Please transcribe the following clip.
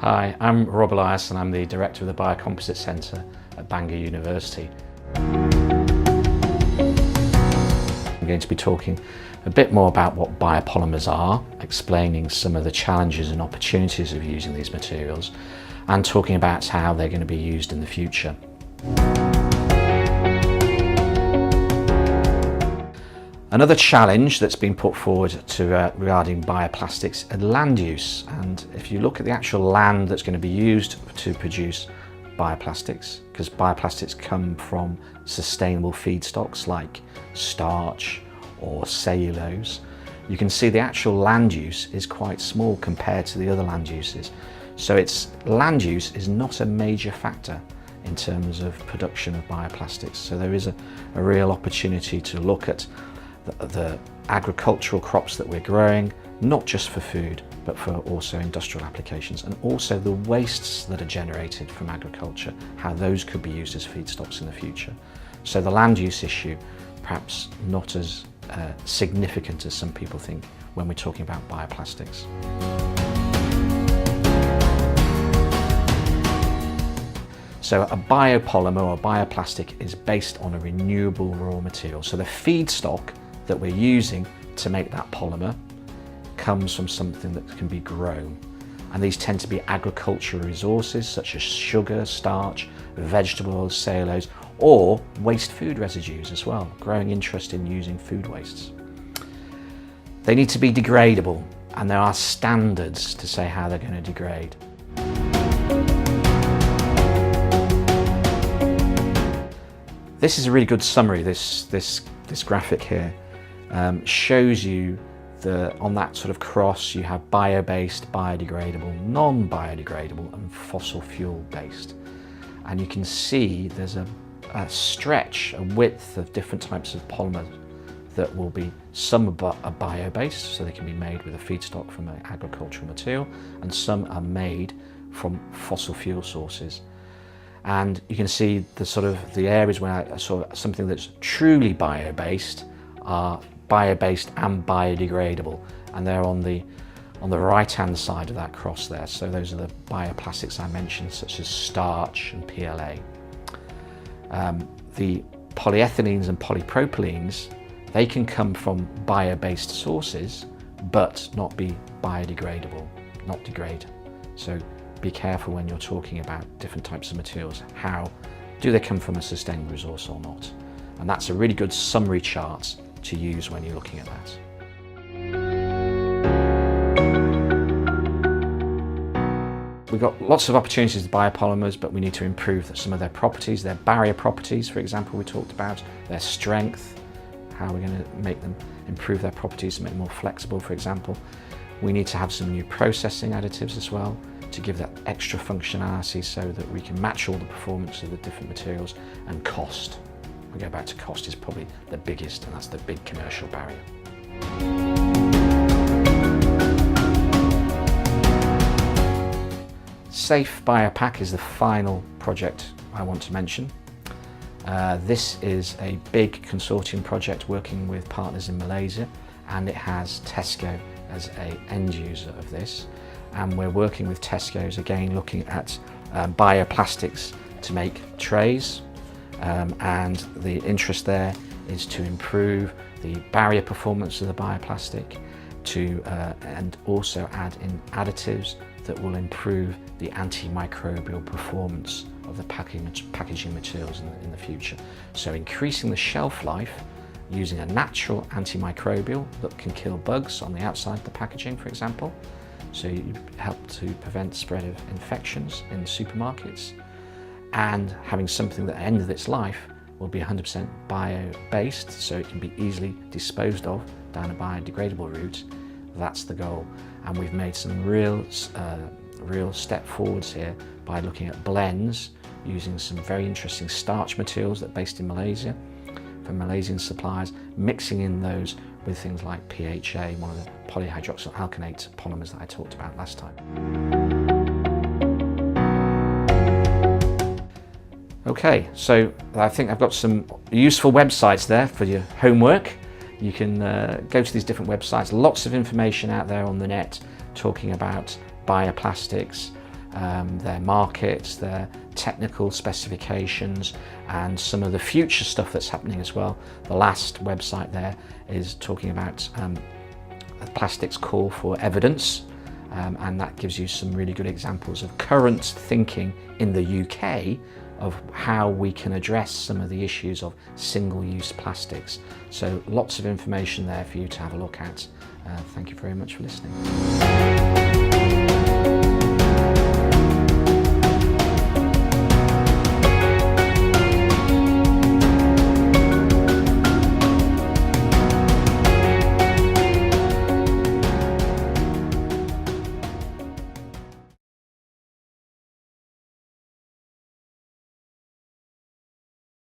Hi, I'm Rob Elias and I'm the Director of the Biocomposite Centre at Bangor University. I'm going to be talking a bit more about what biopolymers are, explaining some of the challenges and opportunities of using these materials, and talking about how they're going to be used in the future. Another challenge that's been put forward regarding bioplastics is land use, and if you look at the actual land that's going to be used to produce bioplastics, because bioplastics come from sustainable feedstocks like starch or cellulose, you can see the actual land use is quite small compared to the other land uses. So land use is not a major factor in terms of production of bioplastics. So there is a real opportunity to look at the agricultural crops that we're growing, not just for food, but for also industrial applications, and also the wastes that are generated from agriculture, how those could be used as feedstocks in the future. So the land use issue, perhaps not as significant as some people think when we're talking about bioplastics. So a biopolymer or bioplastic is based on a renewable raw material. So the feedstock that we're using to make that polymer comes from something that can be grown. And these tend to be agricultural resources such as sugar, starch, vegetable oils, cellulose, or waste food residues as well, growing interest in using food wastes. They need to be degradable, and there are standards to say how they're going to degrade. This is a really good summary. This graphic here shows you on that sort of cross you have bio-based, biodegradable, non-biodegradable and fossil fuel based. And you can see there's a stretch, a width of different types of polymers that will be, some are bio-based, so they can be made with a feedstock from an agricultural material, and some are made from fossil fuel sources. And you can see the areas where I saw something that's truly bio-based are bio-based and biodegradable, and they're on the right-hand side of that cross there. So those are the bioplastics I mentioned, such as starch and PLA. The polyethylenes and polypropylenes, they can come from bio-based sources, but not be biodegradable, not degrade. So be careful when you're talking about different types of materials. How do they come from a sustainable resource or not? And that's a really good summary chart to use when you're looking at that. We've got lots of opportunities with biopolymers, but we need to improve some of their properties, their barrier properties, for example, we talked about, their strength, how we're going to make them improve their properties to make them more flexible, for example. We need to have some new processing additives as well to give that extra functionality so that we can match all the performance of the different materials, and cost. We go back to cost is probably the biggest, and that's the big commercial barrier. Safe Biopack is the final project I want to mention. This is a big consortium project working with partners in Malaysia, and it has Tesco as an end user of this. And we're working with Tesco's again, looking at bioplastics to make trays, and the interest there is to improve the barrier performance of the bioplastic, and also add in additives that will improve the antimicrobial performance of the packaging materials in the future. So increasing the shelf life using a natural antimicrobial that can kill bugs on the outside of the packaging, for example. So you help to prevent spread of infections in supermarkets, and having something that at the end of its life will be 100% bio-based, so it can be easily disposed of down a biodegradable route. That's the goal. And we've made some real step forwards here by looking at blends using some very interesting starch materials that are based in Malaysia, from Malaysian suppliers, mixing in those with things like PHA, one of the polyhydroxyl alkanate polymers that I talked about last time. Okay, so I think I've got some useful websites there for your homework. You can go to these different websites, lots of information out there on the net talking about bioplastics, their markets, their technical specifications, and some of the future stuff that's happening as well. The last website there is talking about plastics call for evidence, and that gives you some really good examples of current thinking in the UK of how we can address some of the issues of single-use plastics. So lots of information there for you to have a look at. Thank you very much for listening.